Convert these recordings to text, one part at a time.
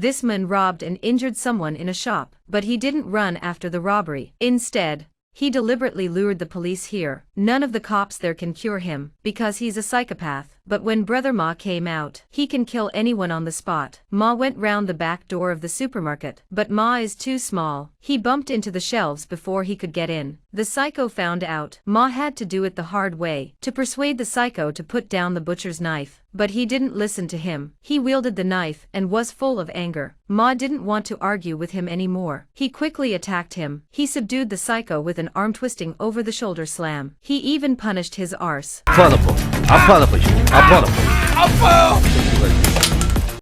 This man robbed and injured someone in a shop, but he didn't run after the robbery. Instead, he deliberately lured the police here. None of the cops there can cure him, because he's a psychopath. But when Brother Ma came out, he can kill anyone on the spot. Ma went round the back door of the supermarket, but Ma is too small. He bumped into the shelves before he could get in. The psycho found out. Ma had to do it the hard way, to persuade the psycho to put down the butcher's knife. But he didn't listen to him. He wielded the knife and was full of anger. Ma didn't want to argue with him anymore. He quickly attacked him. He subdued the psycho with an arm-twisting over-the-shoulder slam. He even punished his arse.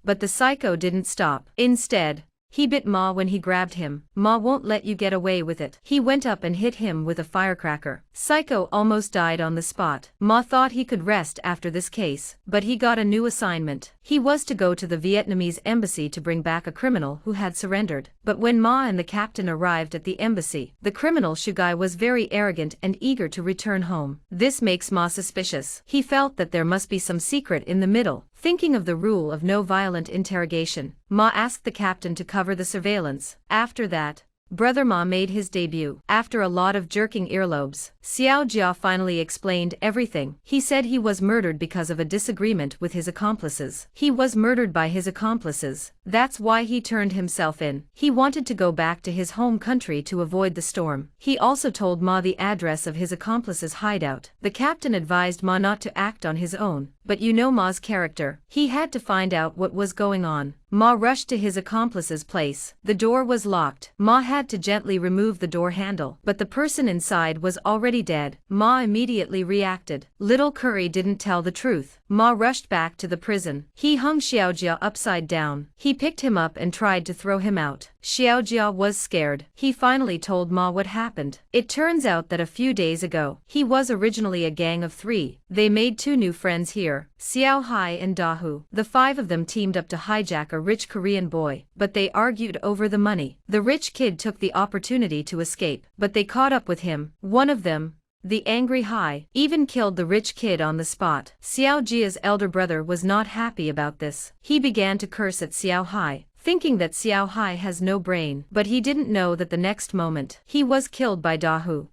But the psycho didn't stop. Instead, he bit Ma when he grabbed him. Ma won't let you get away with it. He went up and hit him with a firecracker. Psycho almost died on the spot. Ma thought he could rest after this case, but he got a new assignment. He was to go to the Vietnamese embassy to bring back a criminal who had surrendered. But when Ma and the captain arrived at the embassy, the criminal Shugai was very arrogant and eager to return home. This makes Ma suspicious. He felt that there must be some secret in the middle. Thinking of the rule of no violent interrogation, Ma asked the captain to cover the surveillance. After that, Brother Ma made his debut. After a lot of jerking earlobes, Xiao Jia finally explained everything. He said he was murdered because of a disagreement with his accomplices. He was murdered by his accomplices. That's why he turned himself in. He wanted to go back to his home country to avoid the storm. He also told Ma the address of his accomplices' hideout. The captain advised Ma not to act on his own, but you know Ma's character. He had to find out what was going on. Ma rushed to his accomplice's place. The door was locked. Ma had to gently remove the door handle, but the person inside was already dead. Ma immediately reacted. Little Curry didn't tell the truth. Ma rushed back to the prison. He hung Xiaojia upside down. He picked him up and tried to throw him out. Xiaojia was scared. He finally told Ma what happened. It turns out that a few days ago, he was originally a gang of 3. They made 2 new friends here, Xiao Hai and Dahu. The 5 of them teamed up to hijack a rich Korean boy, but they argued over the money. The rich kid took the opportunity to escape, but they caught up with him. One of them, the angry Hai, even killed the rich kid on the spot. Xiao Jia's elder brother was not happy about this. He began to curse at Xiao Hai, thinking that Xiao Hai has no brain. But he didn't know that the next moment, he was killed by Dahu.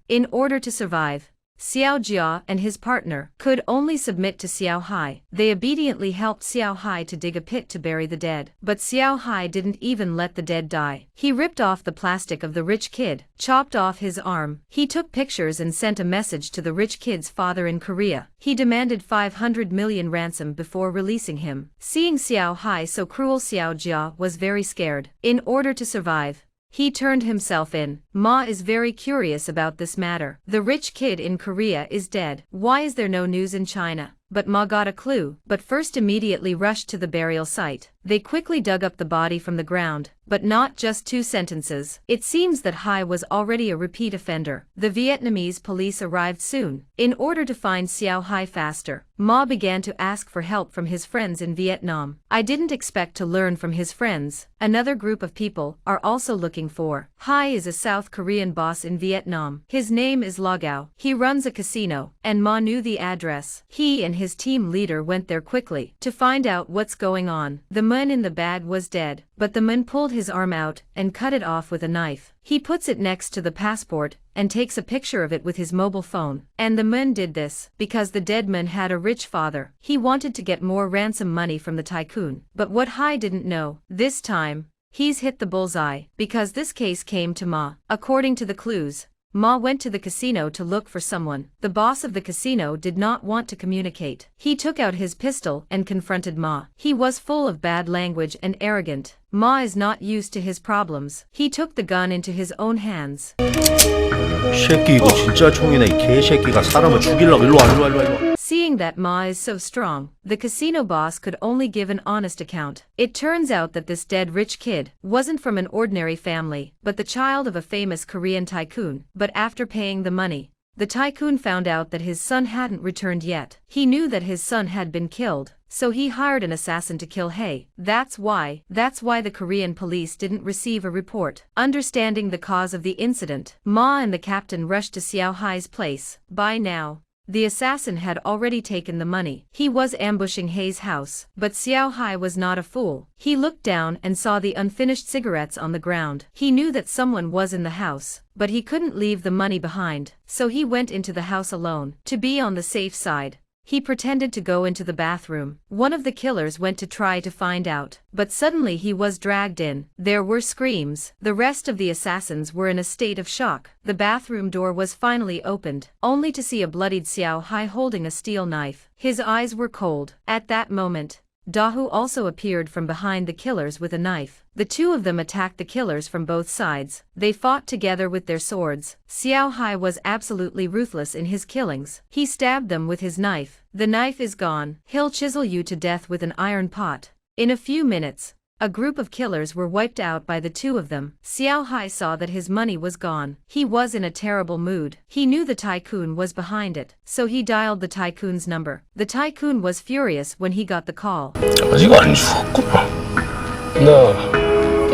In order to survive, Xiao Jia and his partner could only submit to Xiao Hai. They obediently helped Xiao Hai to dig a pit to bury the dead. But Xiao Hai didn't even let the dead die. He ripped off the plastic of the rich kid, chopped off his arm. He took pictures and sent a message to the rich kid's father in Korea. He demanded 500 million ransom before releasing him. Seeing Xiao Hai so cruel, Xiao Jia was very scared. In order to survive, he turned himself in. Ma is very curious about this matter. The rich kid in Korea is dead. Why is there no news in China? But Ma got a clue, but first immediately rushed to the burial site. They quickly dug up the body from the ground, but not just 2 sentences. It seems that Hai was already a repeat offender. The Vietnamese police arrived soon. In order to find Xiao Hai faster, Ma began to ask for help from his friends in Vietnam. I didn't expect to learn from his friends. Another group of people are also looking for. Hai is a South Korean boss in Vietnam. His name is Lagao. He runs a casino, and Ma knew the address. He and his team leader went there quickly to find out what's going on. The man in the bag was dead, but the man pulled his arm out and cut it off with a knife. He puts it next to the passport and takes a picture of it with his mobile phone. And the man did this because the dead man had a rich father. He wanted to get more ransom money from the tycoon. But what Hai didn't know, this time, he's hit the bullseye, because this case came to Ma. According to the clues, Ma went to the casino to look for someone. The boss of the casino did not want to communicate. He took out his pistol and confronted Ma. He was full of bad language and arrogant. Ma is not used to his problems. He took the gun into his own hands. 새끼 이거 진짜 총이네. 이 개새끼가 사람을 죽이려고. 일로 와. Seeing that Ma is so strong, the casino boss could only give an honest account. It turns out that this dead rich kid wasn't from an ordinary family, but the child of a famous Korean tycoon. But after paying the money, the tycoon found out that his son hadn't returned yet. He knew that his son had been killed, so he hired an assassin to kill Hae. That's why the Korean police didn't receive a report. Understanding the cause of the incident, Ma and the captain rushed to Xiao Hai's place. By now, the assassin had already taken the money. He was ambushing Hei's house. But Xiao Hai was not a fool. He looked down and saw the unfinished cigarettes on the ground. He knew that someone was in the house, but he couldn't leave the money behind, so he went into the house alone. To be on the safe side, he pretended to go into the bathroom. One of the killers went to try to find out, but suddenly he was dragged in. There were screams. The rest of the assassins were in a state of shock. The bathroom door was finally opened, only to see a bloodied Xiao Hai holding a steel knife. His eyes were cold. At that moment, Dahu also appeared from behind the killers with a knife. The two of them attacked the killers from both sides. They fought together with their swords. Xiao Hai was absolutely ruthless in his killings. He stabbed them with his knife. The knife is gone. He'll chisel you to death with an iron pot. In a few minutes, a group of killers were wiped out by the two of them. Xiao Hai saw that his money was gone. He was in a terrible mood. He knew the tycoon was behind it, so he dialed the tycoon's number. The tycoon was furious when he got the call. 아직 안 죽었구나.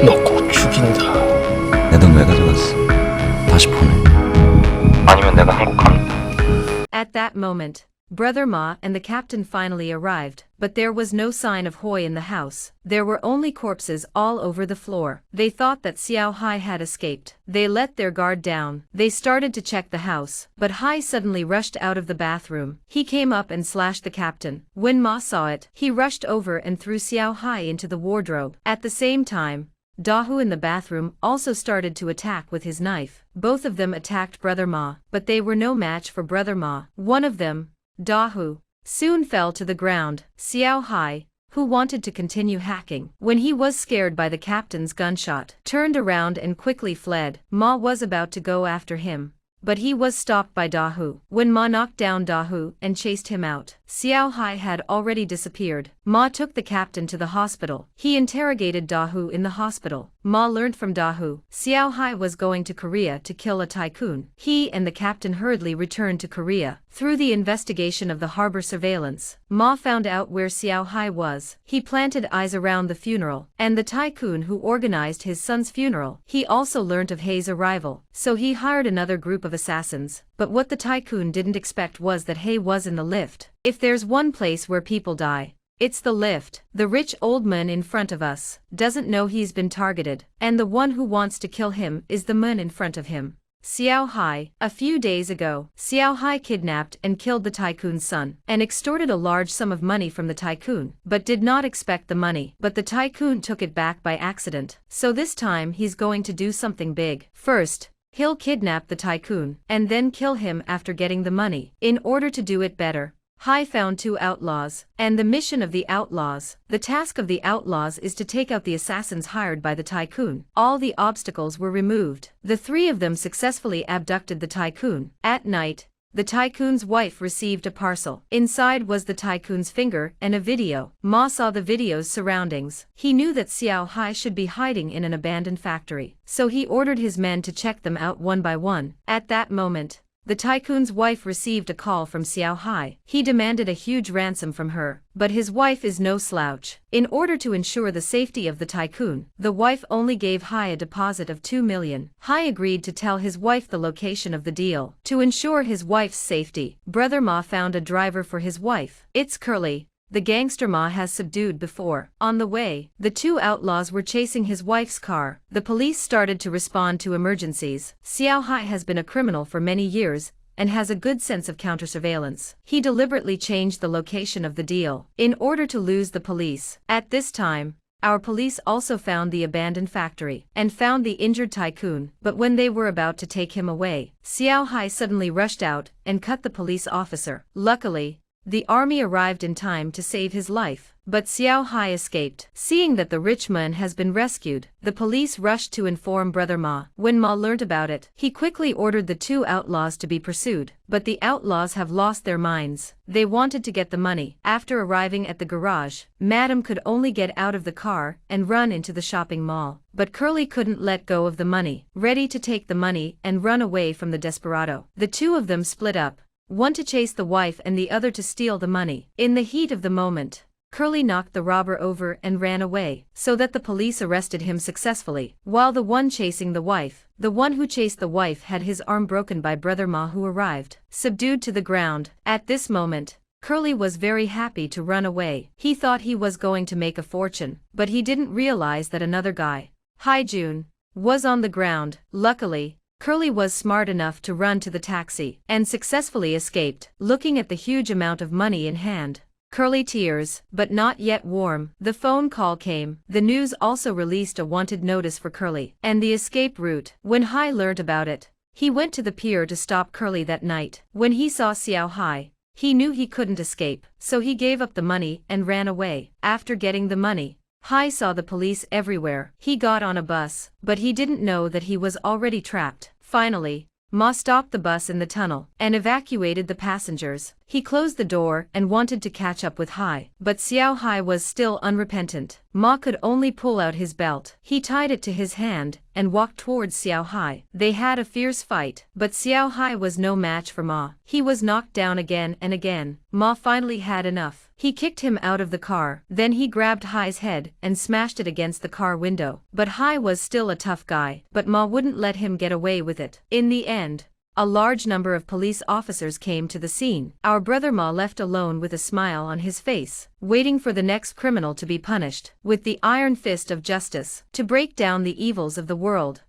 너 꼭 죽인다. 내 돈 왜 가져갔어? 다시 보내. 아니면 내가 한국 감. At that moment, Brother Ma and the captain finally arrived, but there was no sign of Hoi in the house. There were only corpses all over the floor. They thought that Xiao Hai had escaped. They let their guard down. They started to check the house, but Hai suddenly rushed out of the bathroom. He came up and slashed the captain. When Ma saw it, he rushed over and threw Xiao Hai into the wardrobe. At the same time, Dahu in the bathroom also started to attack with his knife. Both of them attacked Brother Ma, but they were no match for Brother Ma. One of them, Dahu, soon fell to the ground. Xiao Hai, who wanted to continue hacking, when he was scared by the captain's gunshot, turned around and quickly fled. Ma was about to go after him, but he was stopped by Dahu. When Ma knocked down Dahu and chased him out, Xiao Hai had already disappeared. Ma took the captain to the hospital. He interrogated Dahu in the hospital. Ma learned from Dahu, Xiao Hai was going to Korea to kill a tycoon. He and the captain hurriedly returned to Korea. Through the investigation of the harbor surveillance, Ma found out where Xiao Hai was. He planted eyes around the funeral, and the tycoon who organized his son's funeral. He also learned of Hei's arrival, so he hired another group of assassins. But what the tycoon didn't expect was that Hei was in the lift. If there's one place where people die, it's the lift. The rich old man in front of us doesn't know he's been targeted, and the one who wants to kill him is the man in front of him. Xiao Hai. A few days ago, Xiao Hai kidnapped and killed the tycoon's son, and extorted a large sum of money from the tycoon, but did not expect the money. But the tycoon took it back by accident, so this time he's going to do something big. First, he'll kidnap the tycoon, and then kill him after getting the money. In order to do it better, Hai found two outlaws, and the mission of the outlaws. The task of the outlaws is to take out the assassins hired by the tycoon. All the obstacles were removed. The three of them successfully abducted the tycoon. At night, the tycoon's wife received a parcel. Inside was the tycoon's finger and a video. Ma saw the video's surroundings. He knew that Xiao Hai should be hiding in an abandoned factory, so he ordered his men to check them out one by one. At that moment, the tycoon's wife received a call from Xiao Hai. He demanded a huge ransom from her, but his wife is no slouch. In order to ensure the safety of the tycoon, the wife only gave Hai a deposit of 2 million. Hai agreed to tell his wife the location of the deal. To ensure his wife's safety, Brother Ma found a driver for his wife. It's Curly, the gangster Ma has subdued before. On the way, the two outlaws were chasing his wife's car. The police started to respond to emergencies. Xiao Hai has been a criminal for many years, and has a good sense of counter-surveillance. He deliberately changed the location of the deal, in order to lose the police. At this time, our police also found the abandoned factory, and found the injured tycoon. But when they were about to take him away, Xiao Hai suddenly rushed out, and cut the police officer. Luckily, the army arrived in time to save his life, but Xiao Hai escaped. Seeing that the rich man has been rescued, the police rushed to inform Brother Ma. When Ma learnt about it, he quickly ordered the two outlaws to be pursued, but the outlaws have lost their minds. They wanted to get the money. After arriving at the garage, Madam could only get out of the car and run into the shopping mall, but Curly couldn't let go of the money, ready to take the money and run away from the desperado. The two of them split up, one to chase the wife and the other to steal the money. In the heat of the moment, Curly knocked the robber over and ran away, so that the police arrested him successfully, while the one chasing the one who chased the wife had his arm broken by Brother Ma, who arrived, subdued to the ground. At this moment, Curly was very happy to run away. He thought he was going to make a fortune, but he didn't realize that another guy, Jun, was on the ground. Luckily, Curly was smart enough to run to the taxi and successfully escaped. Looking at the huge amount of money in hand, Curly tears, but not yet warm. The phone call came. The news also released a wanted notice for Curly and the escape route. When Hai learned about it, he went to the pier to stop Curly that night. When he saw Xiao Hai, he knew he couldn't escape, so he gave up the money and ran away. After getting the money, Hai saw the police everywhere. He got on a bus, but he didn't know that he was already trapped. Finally, Ma stopped the bus in the tunnel and evacuated the passengers. He closed the door and wanted to catch up with Hai, but Xiao Hai was still unrepentant. Ma could only pull out his belt. He tied it to his hand and walked towards Xiao Hai. They had a fierce fight, but Xiao Hai was no match for Ma. He was knocked down again and again. Ma finally had enough. He kicked him out of the car. Then he grabbed Hai's head and smashed it against the car window. But Hai was still a tough guy, but Ma wouldn't let him get away with it. In the end, a large number of police officers came to the scene. Our brother Ma left alone with a smile on his face, waiting for the next criminal to be punished with the iron fist of justice to break down the evils of the world.